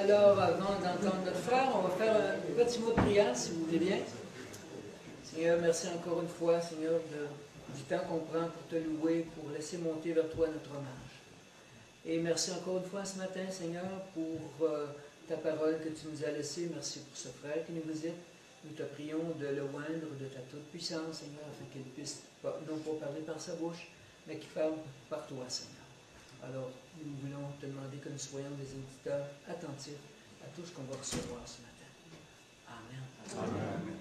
Alors, avant d'entendre notre frère, on va faire un petit mot de prière, si vous voulez bien. Seigneur, merci encore une fois, Seigneur, du temps qu'on prend pour te louer, pour laisser monter vers toi notre hommage. Et merci encore une fois ce matin, Seigneur, pour ta parole que tu nous as laissée. Merci pour ce frère qui nous visite. Nous te prions de le oindre de ta toute-puissance, Seigneur, afin qu'il puisse non pas parler par sa bouche, mais qu'il parle par toi, Seigneur. Alors, nous voulons te demander que nous soyons des auditeurs attentifs à tout ce qu'on va recevoir ce matin. Amen. Amen.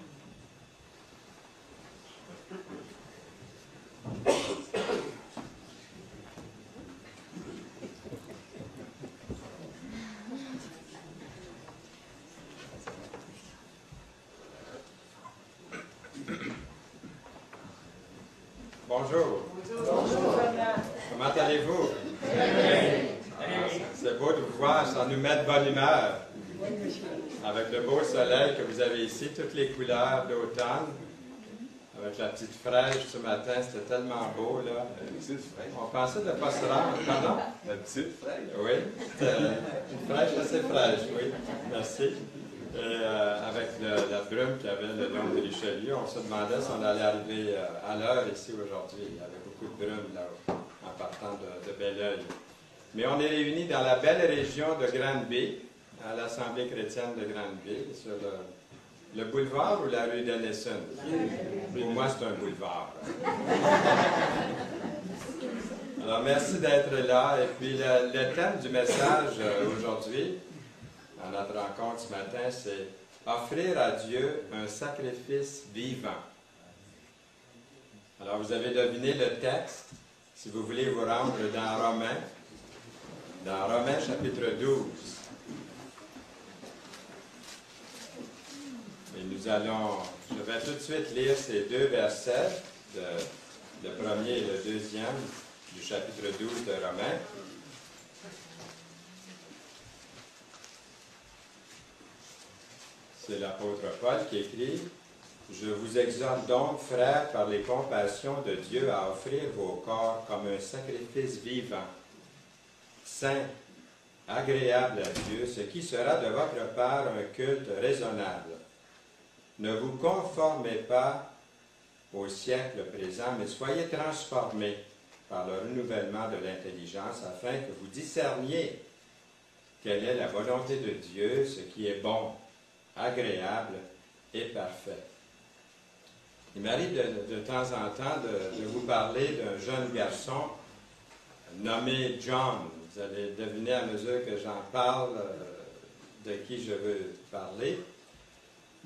Bonjour. Bonjour. Comment allez-vous? C'est beau de vous voir, ça nous met de bonne humeur. Avec le beau soleil que vous avez ici, toutes les couleurs d'automne. Avec la petite fraîche ce matin, c'était tellement beau, là. On pensait de ne pas se rendre. Pardon? La petite fraîche? Oui, une fraîche assez fraîche, oui. Merci. Et avec la brume qu'il y avait le long de Richelieu, on se demandait si on allait arriver à l'heure ici aujourd'hui. Il y avait beaucoup de brume là, en partant de Belleuil. Mais on est réunis dans la belle région de Granby, à l'Assemblée chrétienne de Granby, sur le boulevard ou la rue Dennison. Pour moi, c'est un boulevard. Alors, merci d'être là. Et puis, le thème du message aujourd'hui, à notre rencontre ce matin, c'est « Offrir à Dieu un sacrifice vivant ». Alors, vous avez deviné le texte. Si vous voulez vous rendre dans Romains chapitre 12. Et je vais tout de suite lire ces deux versets, le premier et le deuxième du chapitre 12 de Romains. C'est l'apôtre Paul qui écrit « Je vous exhorte donc, frères, par les compassions de Dieu, à offrir vos corps comme un sacrifice vivant, saint, agréable à Dieu, ce qui sera de votre part un culte raisonnable. Ne vous conformez pas au siècle présent, mais soyez transformés par le renouvellement de l'intelligence, afin que vous discerniez quelle est la volonté de Dieu, ce qui est bon, agréable et parfait. » Il m'arrive de temps en temps de vous parler d'un jeune garçon nommé John. Vous allez deviner à mesure que j'en parle de qui je veux parler.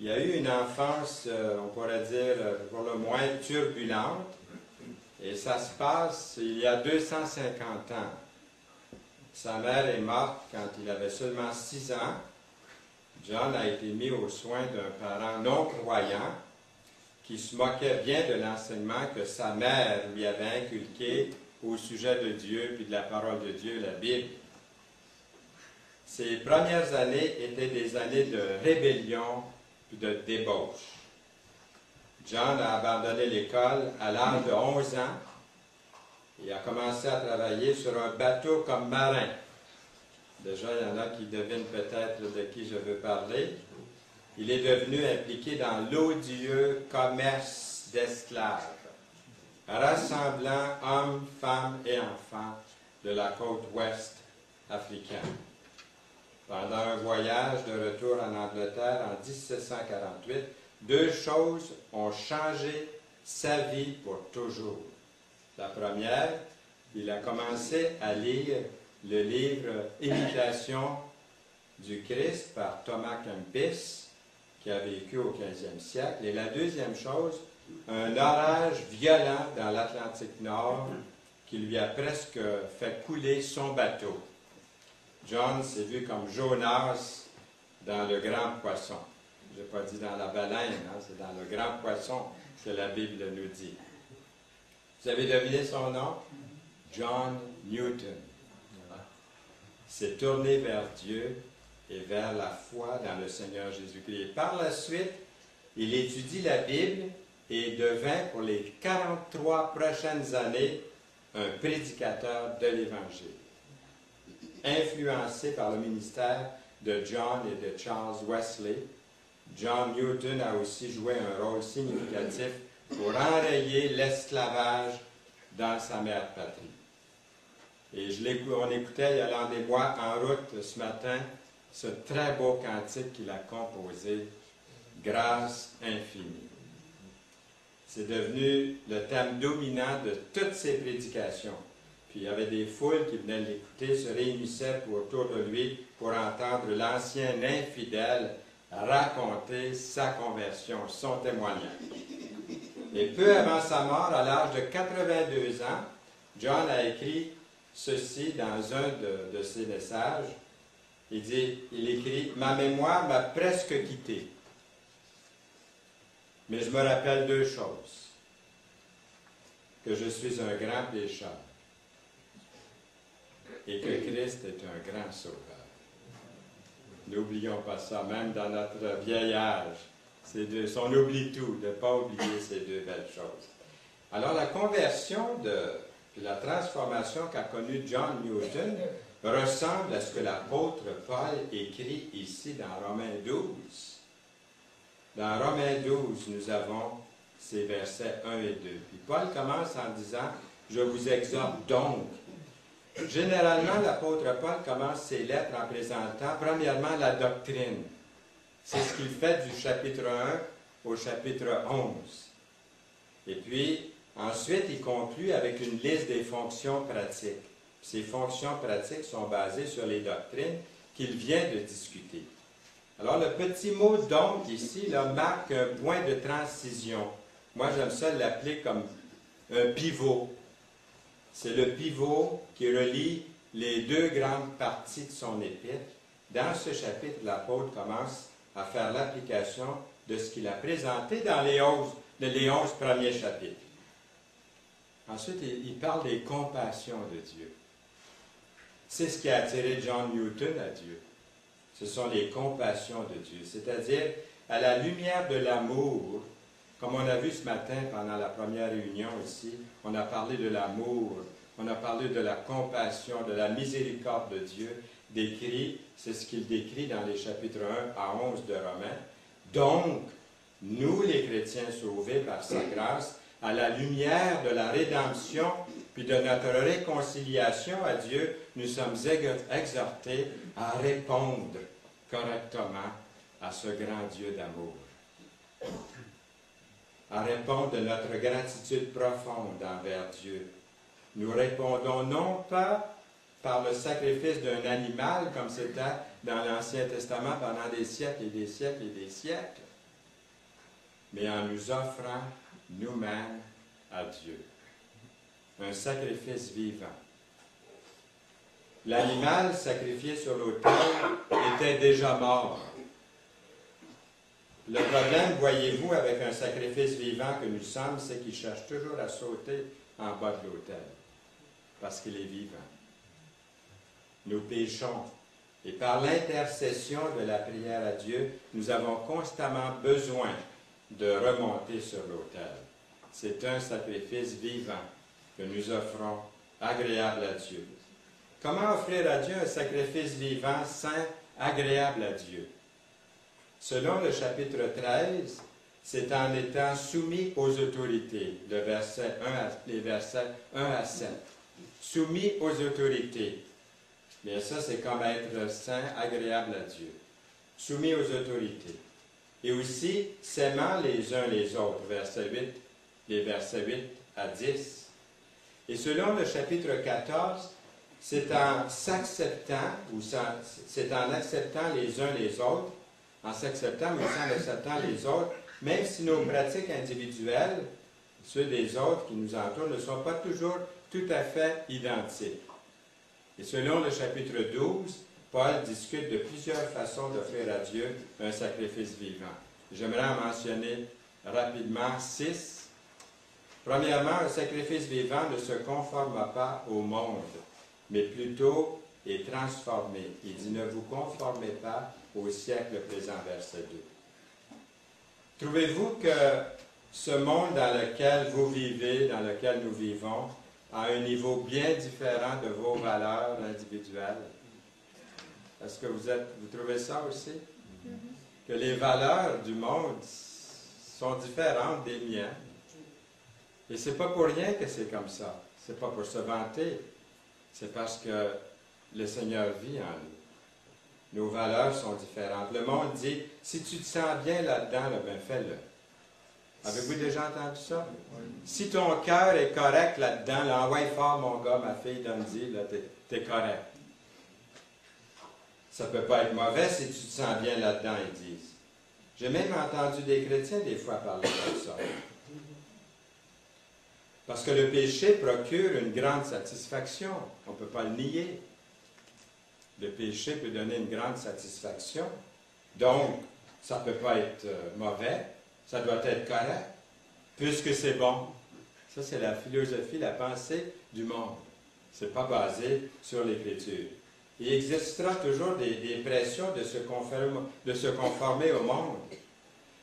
Il a eu une enfance, on pourrait dire, pour le moins turbulente, et ça se passe il y a 250 ans. Sa mère est morte quand il avait seulement 6 ans. John a été mis aux soins d'un parent non-croyant qui se moquait bien de l'enseignement que sa mère lui avait inculqué au sujet de Dieu puis de la parole de Dieu, la Bible. Ses premières années étaient des années de rébellion puis de débauche. John a abandonné l'école à l'âge de 11 ans et a commencé à travailler sur un bateau comme marin. Déjà, il y en a qui devinent peut-être de qui je veux parler. Il est devenu impliqué dans l'odieux commerce d'esclaves, rassemblant hommes, femmes et enfants de la côte ouest africaine. Pendant un voyage de retour en Angleterre en 1748, deux choses ont changé sa vie pour toujours. La première, il a commencé à lire le livre « Imitation du Christ » par Thomas Kempis, qui a vécu au 15e siècle. Et la deuxième chose, un orage violent dans l'Atlantique Nord qui lui a presque fait couler son bateau. John s'est vu comme Jonas dans le grand poisson. Je n'ai pas dit dans la baleine, hein, c'est dans le grand poisson que la Bible nous dit. Vous avez deviné son nom? John Newton. S'est tourné vers Dieu et vers la foi dans le Seigneur Jésus-Christ. Par la suite, il étudie la Bible et devint pour les 43 prochaines années un prédicateur de l'Évangile. Influencé par le ministère de John et de Charles Wesley, John Newton a aussi joué un rôle significatif pour enrayer l'esclavage dans sa mère patrie. Et on écoutait, Yolande et moi, en route ce matin, ce très beau cantique qu'il a composé, « Grâce infinie ». C'est devenu le thème dominant de toutes ses prédications. Puis il y avait des foules qui venaient l'écouter, se réunissaient autour de lui pour entendre l'ancien infidèle raconter sa conversion, son témoignage. Et peu avant sa mort, à l'âge de 82 ans, John a écrit ceci dans un de ses messages. Il écrit « Ma mémoire m'a presque quitté, mais je me rappelle deux choses. Que je suis un grand pécheur et que Christ est un grand sauveur. » N'oublions pas ça, même dans notre vieil âge. On oublie tout, de ne pas oublier ces deux belles choses. Alors la conversion puis la transformation qu'a connue John Newton ressemble à ce que l'apôtre Paul écrit ici dans Romains 12. Dans Romains 12, nous avons ces versets 1 et 2. Puis Paul commence en disant « Je vous exhorte donc ». Généralement, l'apôtre Paul commence ses lettres en présentant premièrement la doctrine. C'est ce qu'il fait du chapitre 1 au chapitre 11. Et puis, ensuite, il conclut avec une liste des fonctions pratiques. Ces fonctions pratiques sont basées sur les doctrines qu'il vient de discuter. Alors, le petit mot « donc » ici là, marque un point de transition. Moi, j'aime ça l'appeler comme un pivot. C'est le pivot qui relie les deux grandes parties de son épître. Dans ce chapitre, l'apôtre commence à faire l'application de ce qu'il a présenté dans les 11 premiers chapitres. Ensuite, il parle des compassions de Dieu. C'est ce qui a attiré John Newton à Dieu. Ce sont les compassions de Dieu, c'est-à-dire à la lumière de l'amour, comme on a vu ce matin pendant la première réunion ici, on a parlé de l'amour, on a parlé de la compassion, de la miséricorde de Dieu, c'est ce qu'il décrit dans les chapitres 1 à 11 de Romains. Donc, nous les chrétiens sauvés par sa grâce, à la lumière de la rédemption puis de notre réconciliation à Dieu, nous sommes exhortés à répondre correctement à ce grand Dieu d'amour. À répondre de notre gratitude profonde envers Dieu. Nous répondons non pas par le sacrifice d'un animal, comme c'était dans l'Ancien Testament pendant des siècles et des siècles et des siècles, mais en nous offrant nous-mêmes à Dieu. Un sacrifice vivant. L'animal sacrifié sur l'autel était déjà mort. Le problème, voyez-vous, avec un sacrifice vivant que nous sommes, c'est qu'il cherche toujours à sauter en bas de l'autel, parce qu'il est vivant. Nous péchons, et par l'intercession de la prière à Dieu, nous avons constamment besoin de remonter sur l'autel. C'est un sacrifice vivant que nous offrons, agréable à Dieu. Comment offrir à Dieu un sacrifice vivant, saint, agréable à Dieu? Selon le chapitre 13, c'est en étant soumis aux autorités, les versets 1 à 7. Soumis aux autorités. Bien ça, c'est comme être saint, agréable à Dieu. Soumis aux autorités. Et aussi, s'aimant les uns les autres, les versets 8 à 10. Et selon le chapitre 14, c'est en s'acceptant, c'est en acceptant les uns les autres, en s'acceptant, mais aussi en acceptant les autres, même si nos pratiques individuelles, ceux des autres qui nous entourent, ne sont pas toujours tout à fait identiques. Et selon le chapitre 12, Paul discute de plusieurs façons d'offrir à Dieu un sacrifice vivant. J'aimerais en mentionner rapidement 6. Premièrement, un sacrifice vivant ne se conforme pas au monde, mais plutôt est transformé. Il dit, ne vous conformez pas au siècle présent, verset 2. Trouvez-vous que ce monde dans lequel vous vivez, dans lequel nous vivons, a un niveau bien différent de vos valeurs individuelles? Est-ce que vous trouvez ça aussi? Que les valeurs du monde sont différentes des miennes. Et c'est pas pour rien que c'est comme ça. C'est pas pour se vanter. C'est parce que le Seigneur vit en nous. Nos valeurs sont différentes. Le monde dit, si tu te sens bien là-dedans, ben fais-le. Avez-vous déjà entendu ça? Oui. Si ton cœur est correct là-dedans, là, envoie fort mon gars, ma fille, donne-y, là, t'es correct. Ça ne peut pas être mauvais si tu te sens bien là-dedans, ils disent. J'ai même entendu des chrétiens des fois parler comme ça. Parce que le péché procure une grande satisfaction. On ne peut pas le nier. Le péché peut donner une grande satisfaction. Donc, ça ne peut pas être mauvais. Ça doit être correct, puisque c'est bon. Ça, c'est la philosophie, la pensée du monde. Ce n'est pas basé sur l'Écriture. Il existera toujours des pressions de se conformer au monde.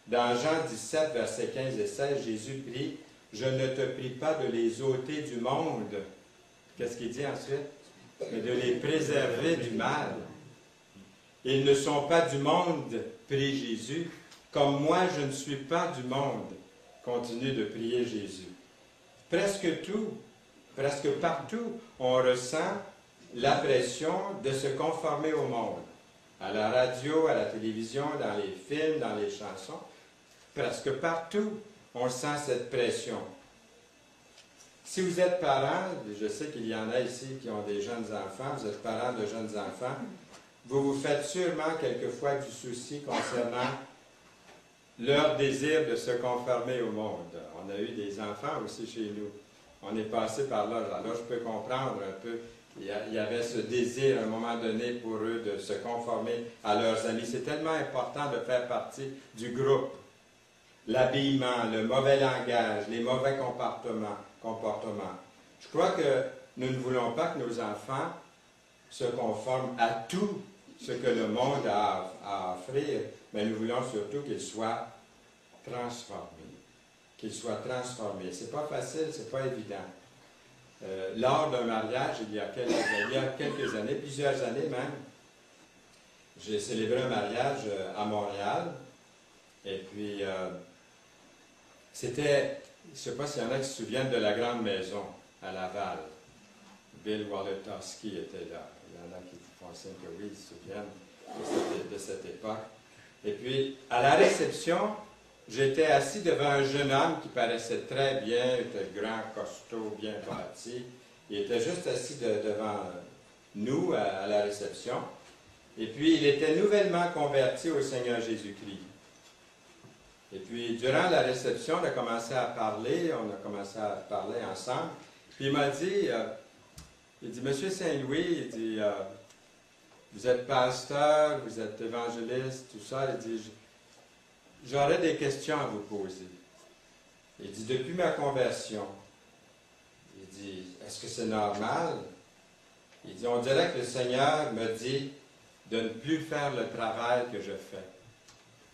Dans Jean 17, versets 15 et 16, Jésus prie, « Je ne te prie pas de les ôter du monde. » Qu'est-ce qu'il dit ensuite? « Mais de les préserver du mal. » Ils ne sont pas du monde, prie Jésus. Comme moi, je ne suis pas du monde, continue de prier Jésus. Presque partout, on ressent la pression de se conformer au monde. À la radio, à la télévision, dans les films, dans les chansons. Presque partout, on sent cette pression. Si vous êtes parent, je sais qu'il y en a ici qui ont des jeunes enfants, vous êtes parents de jeunes enfants, vous vous faites sûrement quelquefois du souci concernant leur désir de se conformer au monde. On a eu des enfants aussi chez nous. On est passé par là. Alors, je peux comprendre un peu. Il y avait ce désir, à un moment donné, pour eux de se conformer à leurs amis. C'est tellement important de faire partie du groupe. L'habillement, le mauvais langage, les mauvais comportements. Je crois que nous ne voulons pas que nos enfants se conforment à tout ce que le monde a à offrir, mais nous voulons surtout qu'ils soient transformés. Qu'ils soient transformés. C'est pas facile, c'est pas évident. Lors d'un mariage, il y a quelques années, plusieurs années même, j'ai célébré un mariage à Montréal. Et puis, c'était, je ne sais pas s'il y en a qui se souviennent de la Grande Maison à Laval. Bill Walletowski était là. Il y en a qui font signe que oui, ils se souviennent de cette époque. Et puis, à la réception, j'étais assis devant un jeune homme qui paraissait très bien, il était grand, costaud, bien bâti. Il était juste assis devant nous à la réception. Et puis, il était nouvellement converti au Seigneur Jésus-Christ. Et puis, durant la réception, on a commencé à parler ensemble. Puis, il m'a dit, Monsieur Saint-Louis, il dit, vous êtes pasteur, vous êtes évangéliste, tout ça. Il dit, j'aurais des questions à vous poser. Il dit, depuis ma conversion, il dit, est-ce que c'est normal? Il dit, on dirait que le Seigneur me dit de ne plus faire le travail que je fais.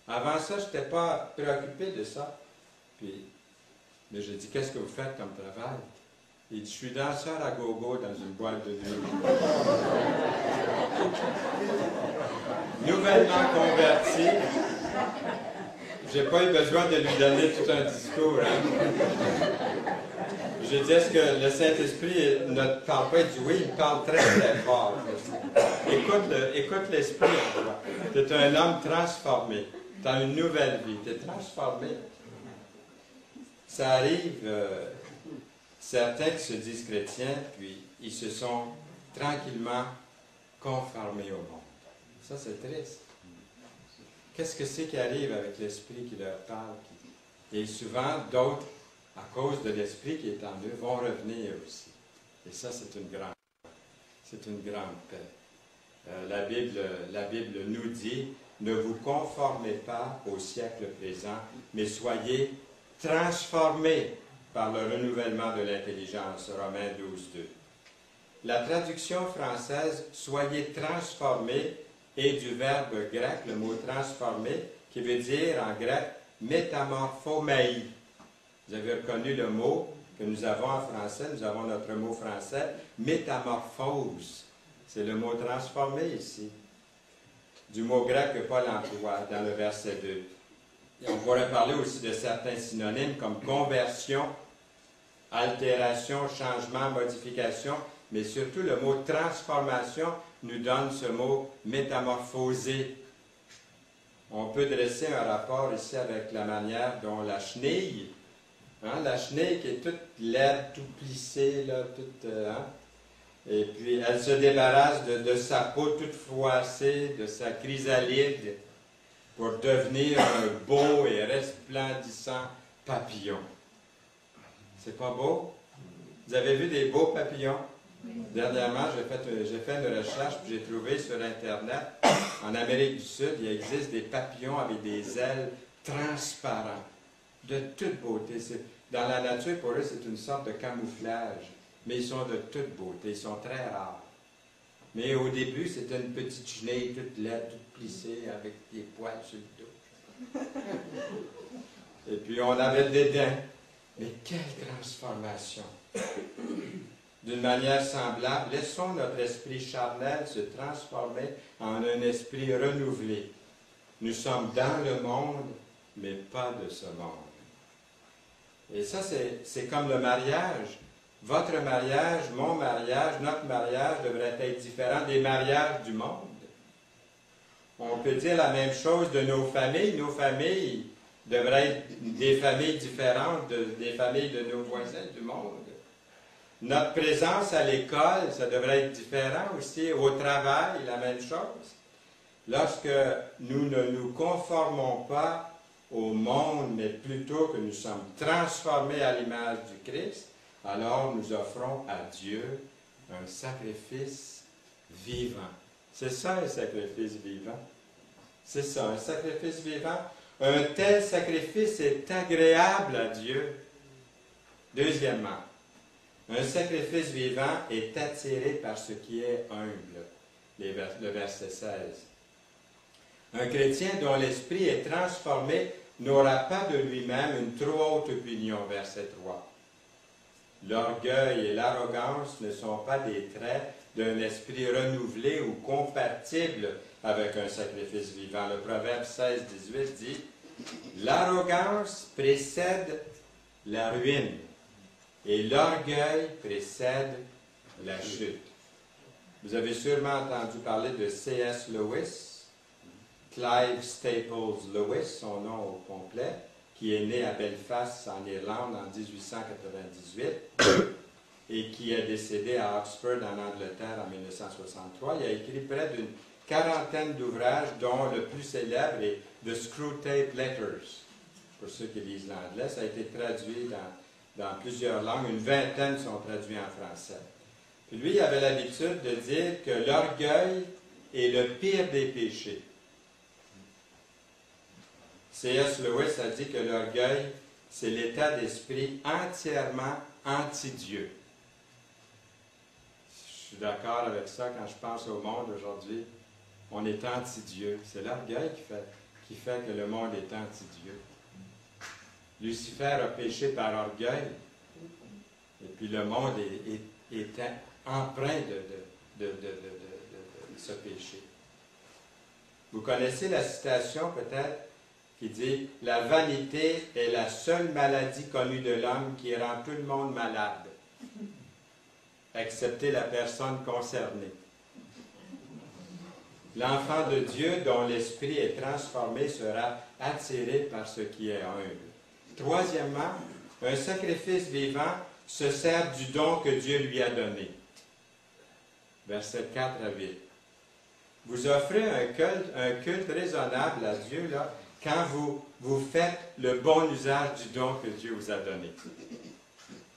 Avant ça, je n'étais pas préoccupé de ça. Mais j'ai dit, qu'est-ce que vous faites comme travail? Il dit, je suis danseur à gogo dans une boîte de nuit. Nouvellement converti, je n'ai pas eu besoin de lui donner tout un discours. Hein? J'ai dit, est-ce que le Saint-Esprit ne parle pas? Il dit, oui, il parle très, très fort. Écoute l'Esprit en toi. Tu es un homme transformé. Tu as une nouvelle vie. Tu es transformé. Ça arrive, certains qui se disent chrétiens, puis ils se sont tranquillement conformés au monde. Ça, c'est triste. Qu'est-ce que c'est qui arrive avec l'Esprit qui leur parle? Et souvent, d'autres, à cause de l'Esprit qui est en eux, vont revenir aussi. Et ça, c'est une grande paix. La Bible nous dit, ne vous conformez pas au siècle présent, mais soyez transformés par le renouvellement de l'intelligence. Romains 12:2. La traduction française, soyez transformés, est du verbe grec, le mot transformer, qui veut dire en grec métamorphomai. Vous avez reconnu le mot que nous avons en français, nous avons notre mot français, métamorphose. C'est le mot transformer ici. du mot grec que Paul emploie dans le verset 2. Et on pourrait parler aussi de certains synonymes comme conversion, altération, changement, modification, mais surtout le mot transformation nous donne ce mot métamorphoser. On peut dresser un rapport ici avec la manière dont la chenille, la chenille qui est toute laide, toute plissée, là, toute, et puis elle se débarrasse de sa peau toute froissée, de sa chrysalide, pour devenir un beau et resplendissant papillon. C'est pas beau? Vous avez vu des beaux papillons? Dernièrement, j'ai fait une recherche, puis j'ai trouvé sur Internet, en Amérique du Sud, il existe des papillons avec des ailes transparentes, de toute beauté. Dans la nature, pour eux, c'est une sorte de camouflage, mais ils sont de toute beauté, ils sont très rares. Mais au début, c'était une petite chenille toute laide, toute plissée, avec des poils sur le dos. Et puis on avait des dents. Mais quelle transformation! D'une manière semblable, laissons notre esprit charnel se transformer en un esprit renouvelé. Nous sommes dans le monde, mais pas de ce monde. Et ça, c'est comme le mariage. Votre mariage, mon mariage, notre mariage devrait être différent des mariages du monde. On peut dire la même chose de nos familles. Nos familles devraient être des familles différentes des familles de nos voisins du monde. Notre présence à l'école, ça devrait être différent aussi. Au travail, la même chose. Lorsque nous ne nous conformons pas au monde, mais plutôt que nous sommes transformés à l'image du Christ, alors nous offrons à Dieu un sacrifice vivant. C'est ça un sacrifice vivant. C'est ça, un sacrifice vivant. Un tel sacrifice est agréable à Dieu. Deuxièmement, un sacrifice vivant est attiré par ce qui est humble. Le verset 16. Un chrétien dont l'esprit est transformé n'aura pas de lui-même une trop haute opinion. Verset 3. L'orgueil et l'arrogance ne sont pas des traits d'un esprit renouvelé ou compatible avec un sacrifice vivant. Le Proverbe 16-18 dit « L'arrogance précède la ruine et l'orgueil précède la chute. » Vous avez sûrement entendu parler de C.S. Lewis, Clive Staples Lewis, son nom au complet, qui est né à Belfast, en Irlande, en 1898, et qui est décédé à Oxford, en Angleterre, en 1963. Il a écrit près d'une quarantaine d'ouvrages, dont le plus célèbre est The Screwtape Letters. Pour ceux qui lisent l'anglais, ça a été traduit dans plusieurs langues. Une vingtaine sont traduits en français. Puis lui, il avait l'habitude de dire que l'orgueil est le pire des péchés. C.S. Lewis a dit que l'orgueil, c'est l'état d'esprit entièrement anti-Dieu. Je suis d'accord avec ça quand je pense au monde aujourd'hui. On est anti-Dieu. C'est l'orgueil qui fait que le monde est anti-Dieu. Lucifer a péché par orgueil, et puis le monde est empreint de ce péché. Vous connaissez la citation peut-être qui dit « La vanité est la seule maladie connue de l'homme qui rend tout le monde malade, excepté la personne concernée. » L'enfant de Dieu dont l'esprit est transformé sera attiré par ce qui est humble. Troisièmement, un sacrifice vivant se sert du don que Dieu lui a donné. Versets 4 à 8. Vous offrez un culte raisonnable à Dieu là, quand vous faites le bon usage du don que Dieu vous a donné.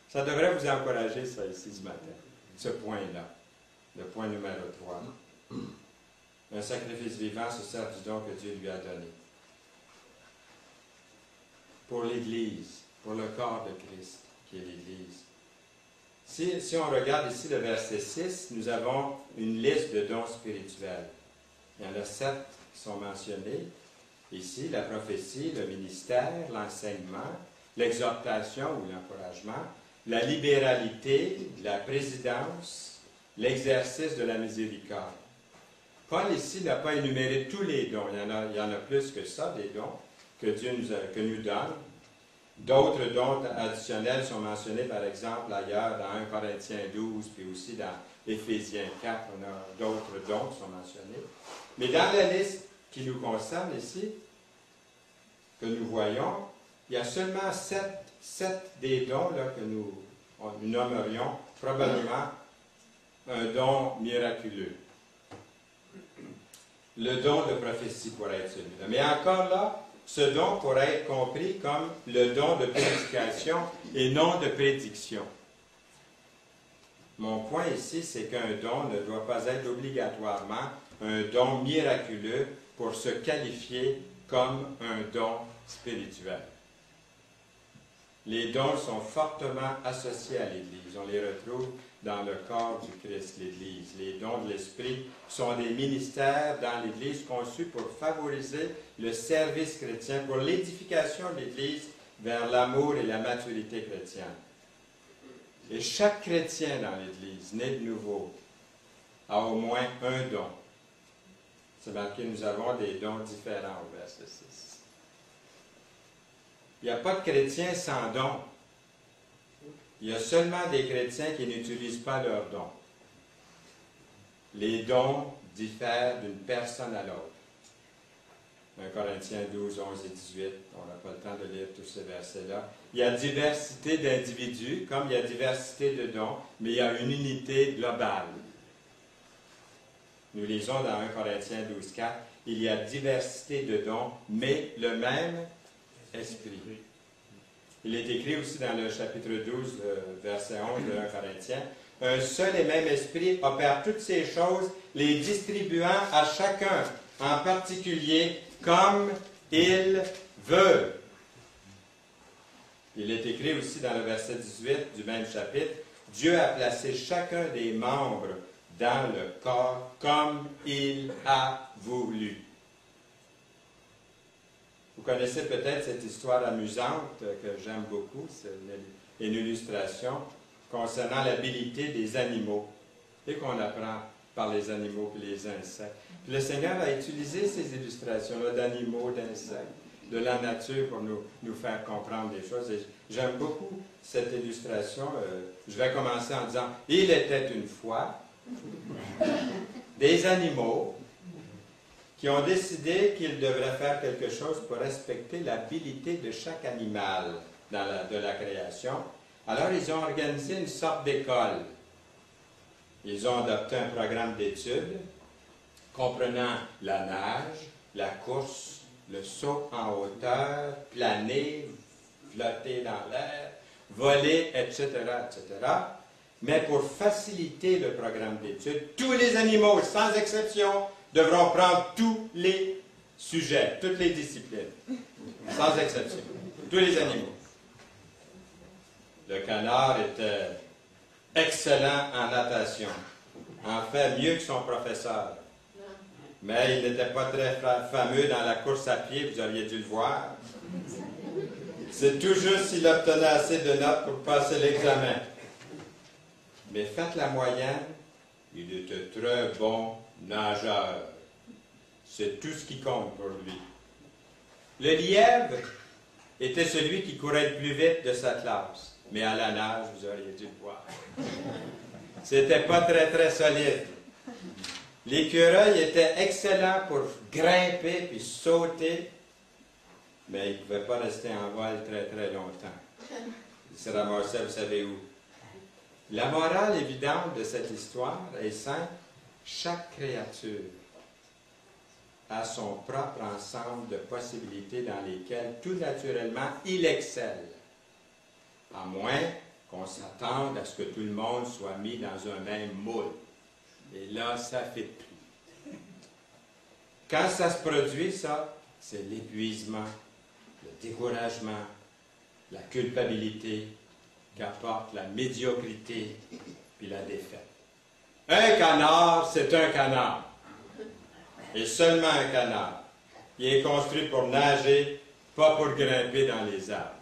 Ça devrait vous encourager, ça, ici, ce matin, ce point-là, le point numéro 3. Un sacrifice vivant se sert du don que Dieu lui a donné. Pour l'Église, pour le corps de Christ, qui est l'Église. Si on regarde ici le verset 6, nous avons une liste de dons spirituels. Il y en a 7 qui sont mentionnés. Ici, la prophétie, le ministère, l'enseignement, l'exhortation ou l'encouragement, la libéralité, la présidence, l'exercice de la miséricorde. Paul ici n'a pas énuméré tous les dons. Il y en a plus que ça, des dons que Dieu nous donne. D'autres dons additionnels sont mentionnés, par exemple, ailleurs dans 1 Corinthiens 12, puis aussi dans Éphésiens 4, on a d'autres dons qui sont mentionnés. Mais dans la liste qui nous concerne ici, que nous voyons, il y a seulement sept des dons là, que nous nommerions probablement un don miraculeux. Le don de prophétie pourrait être celui-là. Mais encore là, ce don pourrait être compris comme le don de prédication et non de prédiction. Mon point ici, c'est qu'un don ne doit pas être obligatoirement un don miraculeux pour se qualifier comme un don spirituel. Les dons sont fortement associés à l'Église. On les retrouve dans le corps du Christ, l'Église. Les dons de l'Esprit sont des ministères dans l'Église conçus pour favoriser le service chrétien, pour l'édification de l'Église vers l'amour et la maturité chrétienne. Et chaque chrétien dans l'Église, né de nouveau, a au moins un don. C'est marqué, nous avons des dons différents au verset 6. Il n'y a pas de chrétien sans don. Il y a seulement des chrétiens qui n'utilisent pas leurs dons. Les dons diffèrent d'une personne à l'autre. 1 Corinthiens 12, 11 et 18, on n'a pas le temps de lire tous ces versets-là. Il y a diversité d'individus, comme il y a diversité de dons, mais il y a une unité globale. Nous lisons dans 1 Corinthiens 12, 4, il y a diversité de dons, mais le même esprit. Il est écrit aussi dans le chapitre 12, verset 11 de 1 Corinthiens, « Un seul et même esprit opère toutes ces choses, les distribuant à chacun, en particulier, comme il veut. » Il est écrit aussi dans le verset 18 du même chapitre, « Dieu a placé chacun des membres dans le corps comme il a voulu. » Vous connaissez peut-être cette histoire amusante que j'aime beaucoup, c'est une illustration concernant l'habilité des animaux et qu'on apprend par les animaux et les insectes. Puis le Seigneur a utilisé ces illustrations-là d'animaux, d'insectes, de la nature pour nous faire comprendre des choses. Et j'aime beaucoup cette illustration. Je vais commencer en disant, « Il était une fois des animaux qui ont décidé qu'ils devraient faire quelque chose pour respecter l'habilité de chaque animal de la création. Alors, ils ont organisé une sorte d'école. Ils ont adopté un programme d'études comprenant la nage, la course, le saut en hauteur, planer, flotter dans l'air, voler, etc., etc. Mais pour faciliter le programme d'études, tous les animaux, sans exception, devront prendre tous les sujets, toutes les disciplines, sans exception, tous les animaux. Le canard était excellent en natation, en fait mieux que son professeur. Mais il n'était pas très fameux dans la course à pied, vous auriez dû le voir. C'est tout juste s'il obtenait assez de notes pour passer l'examen. Mais faites la moyenne, il était très bon nageur. C'est tout ce qui compte pour lui. Le lièvre était celui qui courait le plus vite de sa classe. Mais à la nage, vous auriez dû le voir. C'était pas très, très solide. L'écureuil était excellent pour grimper puis sauter, mais il ne pouvait pas rester en vol très, très longtemps. Il se ramassait, vous savez où. La morale évidente de cette histoire est simple. Chaque créature a son propre ensemble de possibilités dans lesquelles, tout naturellement, il excelle. À moins qu'on s'attende à ce que tout le monde soit mis dans un même moule. Et là, ça ne fit plus. Quand ça se produit, ça, c'est l'épuisement, le découragement, la culpabilité qu'apporte la médiocrité puis la défaite. Un canard, c'est un canard. Et seulement un canard. Il est construit pour nager, pas pour grimper dans les arbres.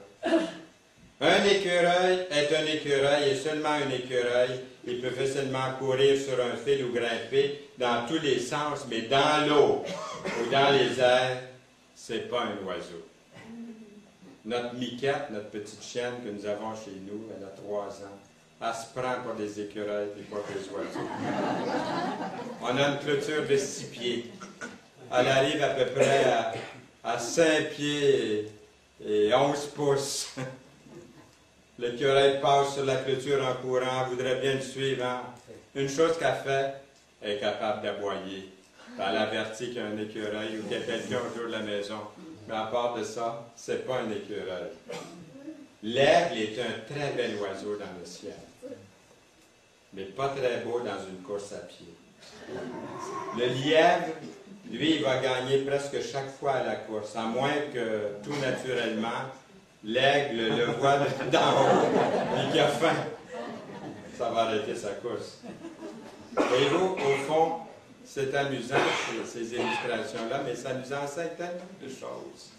Un écureuil est un écureuil et seulement un écureuil. Il peut facilement courir sur un fil ou grimper dans tous les sens, mais dans l'eau ou dans les airs, c'est pas un oiseau. Notre Miquette, notre petite chienne que nous avons chez nous, elle a 3 ans. Elle se prend pour des écureuils et pas des oiseaux. On a une clôture de 6 pieds. Elle arrive à peu près à 5 pieds et 11 pouces. L'écureuil passe sur la clôture en courant, voudrait bien le suivre. Hein? Une chose qu'elle fait, elle est capable d'aboyer. Elle avertit qu'il y a un écureuil ou qu'il y a quelqu'un autour de la maison. Mais à part de ça, c'est pas un écureuil. L'aigle est un très bel oiseau dans le ciel, mais pas très beau dans une course à pied. Le lièvre, lui, il va gagner presque chaque fois à la course, à moins que, tout naturellement, l'aigle le voit d'en haut et qu'il a faim. Ça va arrêter sa course. Et vous, au fond, c'est amusant, ces illustrations-là, mais ça nous enseigne tellement de choses.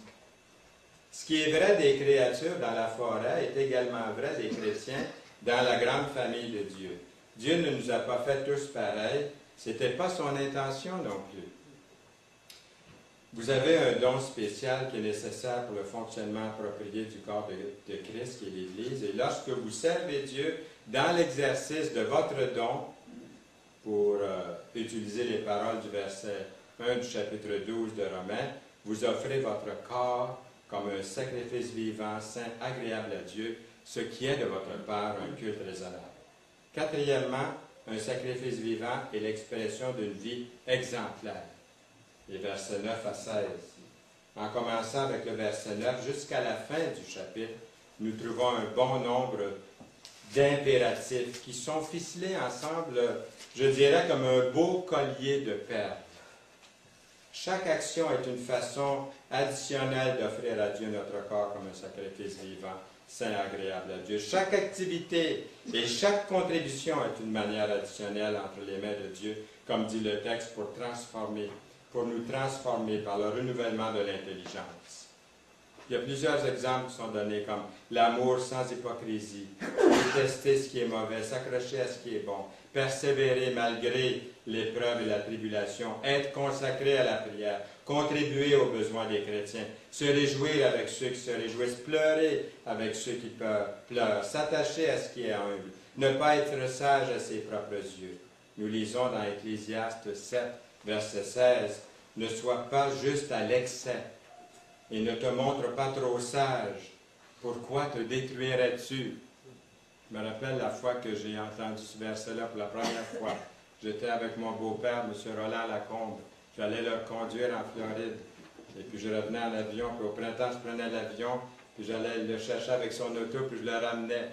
Ce qui est vrai des créatures dans la forêt est également vrai des chrétiens dans la grande famille de Dieu. Dieu ne nous a pas fait tous pareils, ce n'était pas son intention non plus. Vous avez un don spécial qui est nécessaire pour le fonctionnement approprié du corps de Christ, qui est l'Église, et lorsque vous servez Dieu dans l'exercice de votre don, pour utiliser les paroles du verset 1 du chapitre 12 de Romains, vous offrez votre corps comme un sacrifice vivant, saint, agréable à Dieu, ce qui est de votre part un culte raisonnable. Quatrièmement, un sacrifice vivant est l'expression d'une vie exemplaire. Les versets 9 à 16. En commençant avec le verset 9 jusqu'à la fin du chapitre, nous trouvons un bon nombre d'impératifs qui sont ficelés ensemble, je dirais, comme un beau collier de perles. Chaque action est une façon additionnelle d'offrir à Dieu notre corps comme un sacrifice vivant, saint, agréable à Dieu. Chaque activité et chaque contribution est une manière additionnelle entre les mains de Dieu, comme dit le texte, pour nous transformer par le renouvellement de l'intelligence. Il y a plusieurs exemples qui sont donnés, comme l'amour sans hypocrisie, détester ce qui est mauvais, s'accrocher à ce qui est bon, persévérer malgré l'épreuve et la tribulation, être consacré à la prière, contribuer aux besoins des chrétiens, se réjouir avec ceux qui se réjouissent, pleurer avec ceux qui pleurent, s'attacher à ce qui est humble, ne pas être sage à ses propres yeux. Nous lisons dans Ecclésiaste 7, verset 16, « Ne sois pas juste à l'excès, et ne te montre pas trop sage. Pourquoi te détruirais-tu? » Je me rappelle la fois que j'ai entendu ce verset-là pour la première fois. J'étais avec mon beau-père, M. Roland Lacombe. J'allais le conduire en Floride. Et puis je revenais en avion, puis au printemps, je prenais l'avion, puis j'allais le chercher avec son auto, puis je le ramenais.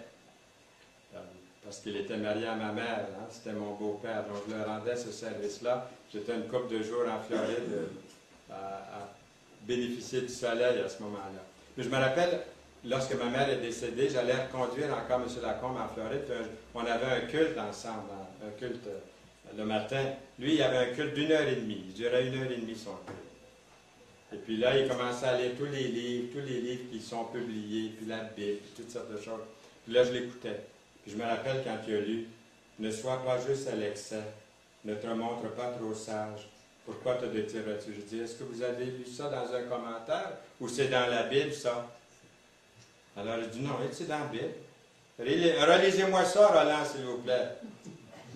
Parce qu'il était marié à ma mère, hein? C'était mon beau-père. Donc je le rendais ce service-là. J'étais une couple de jours en Floride à bénéficier du soleil à ce moment-là. Puis je me rappelle, lorsque ma mère est décédée, j'allais reconduire encore M. Lacombe en Floride. On avait un culte ensemble, un culte le matin. Lui, il avait un culte d'1h30. Il durait 1h30 son culte. Et puis là, il commençait à lire tous les livres qui sont publiés, puis la Bible, puis toutes sortes de choses. Puis là, je l'écoutais. Puis je me rappelle quand il a lu « Ne sois pas juste à l'excès, ne te montre pas trop sage. Pourquoi te détruirais-tu? » Je dis, est-ce que vous avez lu ça dans un commentaire ou c'est dans la Bible, ça? Alors, il dit, non, c'est dans la Bible. Relisez-moi ça, Roland, s'il vous plaît.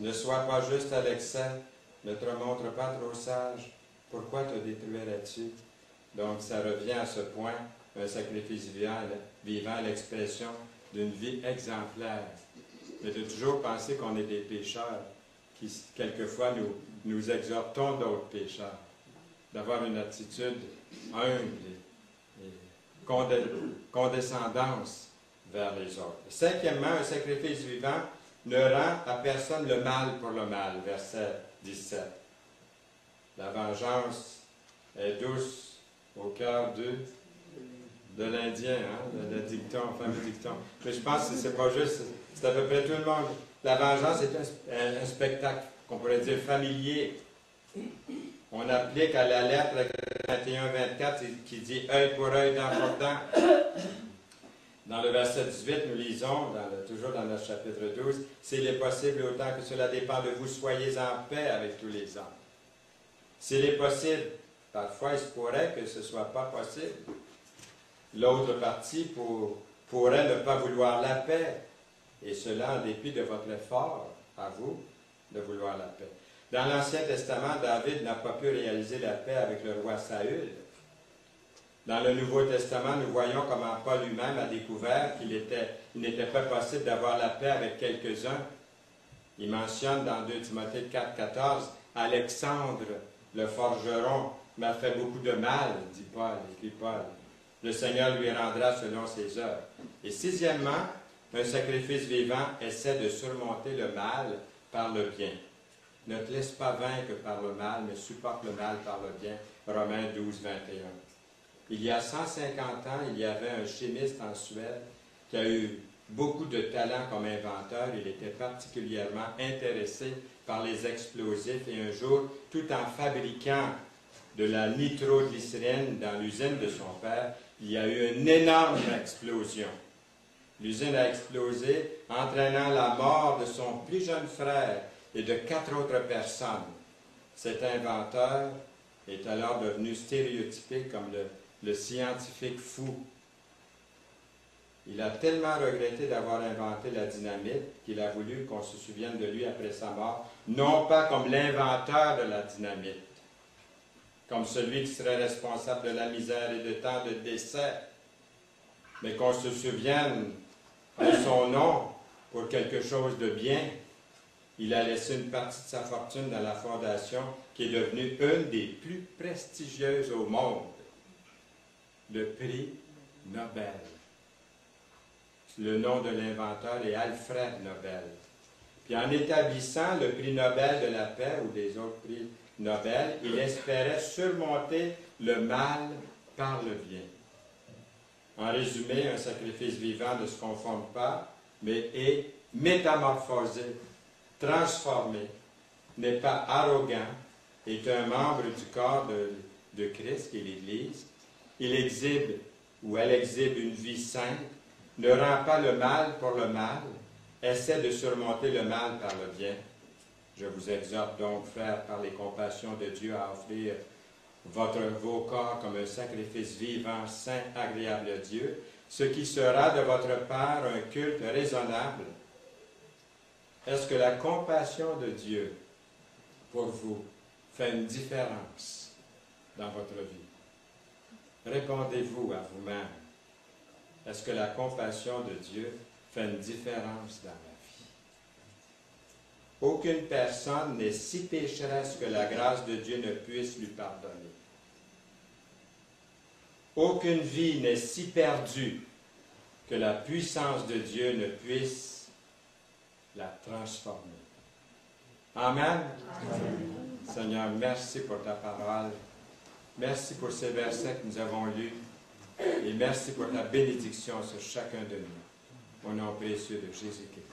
Ne sois pas juste à l'excès, ne te montre pas trop sage. Pourquoi te détruirais-tu? Donc, ça revient à ce point, un sacrifice vivant, l'expression d'une vie exemplaire. Mais de toujours penser qu'on est des pécheurs, qui, quelquefois, nous exhortons d'autres pécheurs, d'avoir une attitude humble et condescendance vers les autres. Cinquièmement, un sacrifice vivant ne rend à personne le mal pour le mal, verset 17. La vengeance est douce au cœur de l'Indien, hein, le dicton, le fameux dicton. Mais je pense que c'est pas juste, c'est à peu près tout le monde. La vengeance est un spectacle qu'on pourrait dire familier. On applique à la lettre 21-24 qui dit « œil pour œil, dent pour dent ». Dans le verset 18, nous lisons, toujours dans le chapitre 12, « S'il est possible, autant que cela dépend de vous, soyez en paix avec tous les hommes. » S'il est possible, parfois il se pourrait que ce ne soit pas possible. L'autre partie pourrait ne pas vouloir la paix, et cela en dépit de votre effort, à vous, de vouloir la paix. Dans l'Ancien Testament, David n'a pas pu réaliser la paix avec le roi Saül. Dans le Nouveau Testament, nous voyons comment Paul lui-même a découvert qu'il n'était pas possible d'avoir la paix avec quelques-uns. Il mentionne dans 2 Timothée 4,14, « Alexandre, le forgeron, m'a fait beaucoup de mal, dit Paul, écrit Paul. Le Seigneur lui rendra selon ses œuvres. » Et sixièmement, un sacrifice vivant essaie de surmonter le mal par le bien. Ne te laisse pas vaincre par le mal, mais supporte le mal par le bien. Romains 12, 21. Il y a 150 ans, il y avait un chimiste en Suède qui a eu beaucoup de talent comme inventeur. Il était particulièrement intéressé par les explosifs et un jour, tout en fabriquant de la nitroglycérine dans l'usine de son père, il y a eu une énorme explosion. L'usine a explosé, entraînant la mort de son plus jeune frère et de 4 autres personnes. Cet inventeur est alors devenu stéréotypé comme le scientifique fou. Il a tellement regretté d'avoir inventé la dynamite qu'il a voulu qu'on se souvienne de lui après sa mort, non pas comme l'inventeur de la dynamite, comme celui qui serait responsable de la misère et de tant de décès, mais qu'on se souvienne de son nom pour quelque chose de bien. Il a laissé une partie de sa fortune dans la fondation qui est devenue une des plus prestigieuses au monde, le prix Nobel. Le nom de l'inventeur est Alfred Nobel. Puis en établissant le prix Nobel de la paix ou des autres prix Nobel, il espérait surmonter le mal par le bien. En résumé, un sacrifice vivant ne se conforme pas, mais est métamorphosé, transformé, n'est pas arrogant, est un membre du corps de Christ, qui est l'Église. Il exhibe ou elle exhibe une vie sainte, ne rend pas le mal pour le mal, essaie de surmonter le mal par le bien. Je vous exhorte donc, frères, par les compassions de Dieu, à offrir vos corps comme un sacrifice vivant, saint, agréable à Dieu, ce qui sera de votre part un culte raisonnable. Est-ce que la compassion de Dieu pour vous fait une différence dans votre vie? Répondez-vous à vous-même. Est-ce que la compassion de Dieu fait une différence dans ma vie? Aucune personne n'est si pécheresse que la grâce de Dieu ne puisse lui pardonner. Aucune vie n'est si perdue que la puissance de Dieu ne puisse la transformer. Amen. Amen. Seigneur, merci pour ta parole. Merci pour ces versets que nous avons lus. Et merci pour ta bénédiction sur chacun de nous. Au nom précieux de Jésus-Christ.